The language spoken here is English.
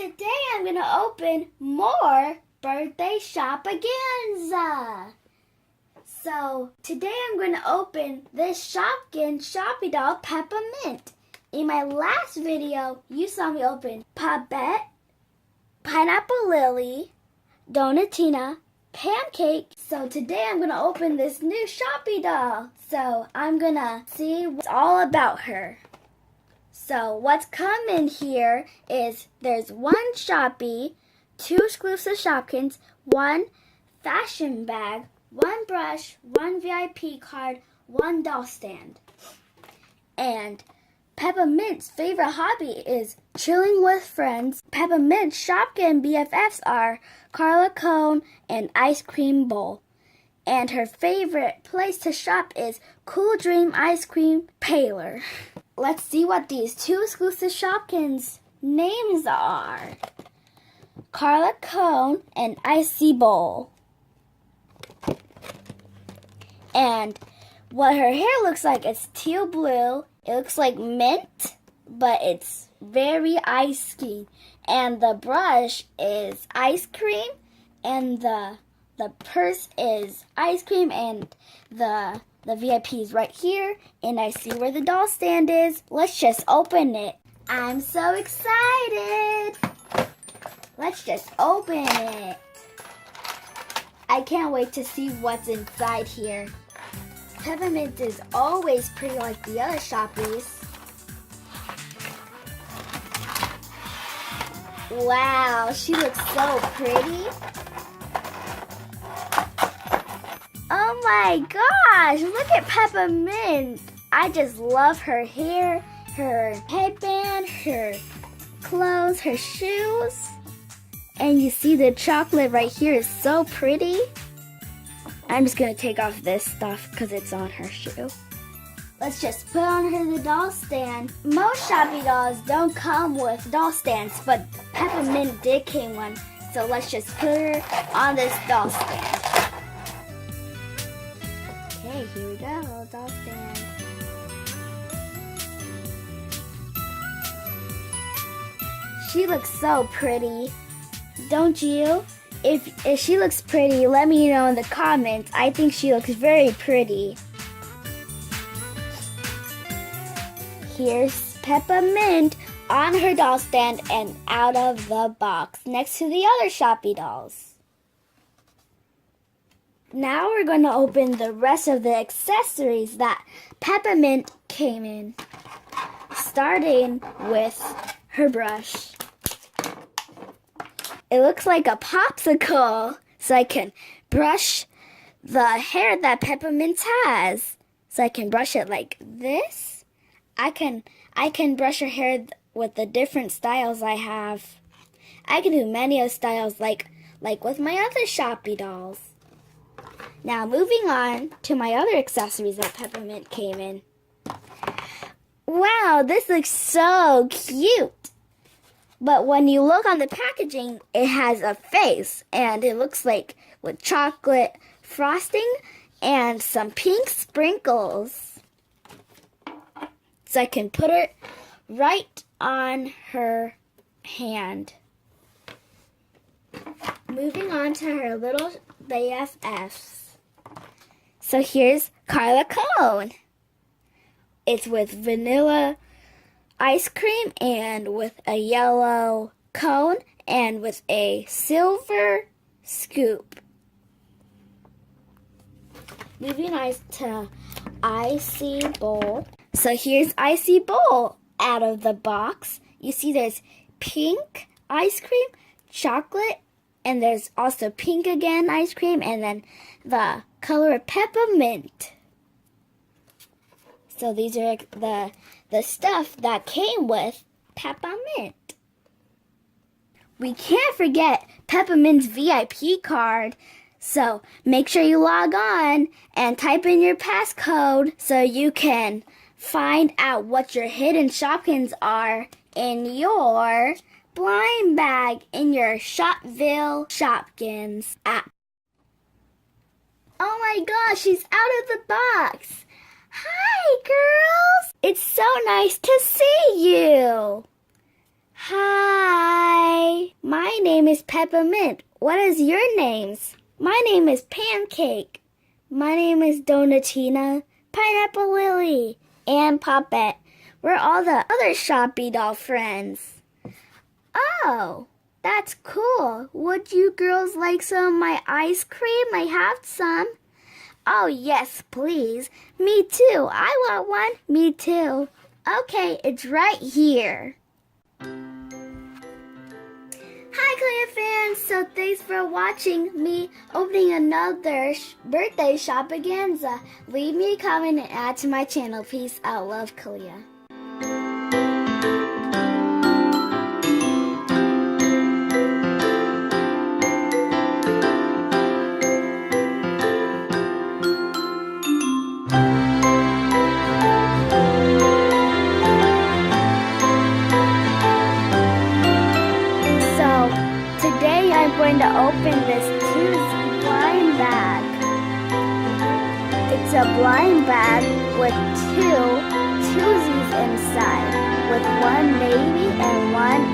Today I'm going to open more birthday Shopkins. So today I'm going to open this Shopkins Shoppy doll Peppamint. In my last video, you saw me open Babette, Pineapple Lily, Donatina, Pancake. So today I'm going to open this new Shoppy doll. So I'm going to see what's all about her. So what's coming here is there's one Shoppy, 2 exclusive Shopkins, 1 fashion bag, 1 brush, 1 VIP card, 1 doll stand. And Peppamint's favorite hobby is chilling with friends. Peppamint's Shopkins BFFs are Carla Cone and Ice Cream Bowl. And her favorite place to shop is Cool Dream Ice Cream Parlor. Let's see what these 2 exclusive Shopkins names are. Carla Cone and Icy Bowl. And what her hair looks like is teal blue. It looks like mint, but it's very icy. And the brush is ice cream, and the purse is ice cream, and the VIP is right here, and I see where the doll stand is. Let's just open it. I'm so excited. Let's just open it. I can't wait to see what's inside here. Peppamint is always pretty like the other Shoppies. Wow, she looks so pretty. Oh my gosh, look at Peppamint. I just love her hair, her headband, her clothes, her shoes. And you see the chocolate right here is so pretty. I'm just going to take off this stuff because it's on her shoe. Let's just put on her the doll stand. Most Shoppy dolls don't come with doll stands, but Peppamint did came one. So let's just put her on this doll stand. Okay, here we go, doll stand. She looks so pretty, don't you? If she looks pretty, let me know in the comments. I think she looks very pretty. Here's Peppamint on her doll stand and out of the box next to the other Shoppy dolls. Now we're going to open the rest of the accessories that Peppamint came in. Starting with her brush. It looks like a popsicle, so I can brush the hair that Peppamint has. So I can brush it like this. I can brush her hair with the different styles I have. I can do many of styles like with my other Shoppy dolls. Now moving on to my other accessories that Peppamint came in. Wow, this looks so cute. But when you look on the packaging, it has a face, and it looks like with chocolate frosting and some pink sprinkles. So I can put it right on her hand. Moving on to her little BFFs. So here's Carla Cone. It's with vanilla ice cream and with a yellow cone and with a silver scoop. Moving on to Icy Bowl. So here's Icy Bowl out of the box. You see there's pink ice cream, chocolate, and there's also pink again ice cream, and then the color of Peppamint. So these are the stuff that came with Peppamint. We can't forget Peppamint's VIP card. So make sure you log on and type in your passcode so you can find out what your hidden Shopkins are in your blind bag in your Shopville Shopkins app. Oh my gosh, she's out of the box. Hi, girls. It's so nice to see you. Hi. My name is Peppamint. What is your names? My name is Pancake. My name is Donatina, Pineapple Lily, and Poppet. We're all the other Shoppy doll friends. Oh, that's cool. Would you girls like some of my ice cream? I have some. Oh, yes, please. Me too. I want one. Me too. Okay, it's right here. Hi, Kalia Fans! So thanks for watching me opening another birthday Shoppaganza. Leave me a comment and add to my channel. Peace out. Love, Kalia. Today I'm going to open this blind bag. It's a blind bag with two twosies inside, with one baby and one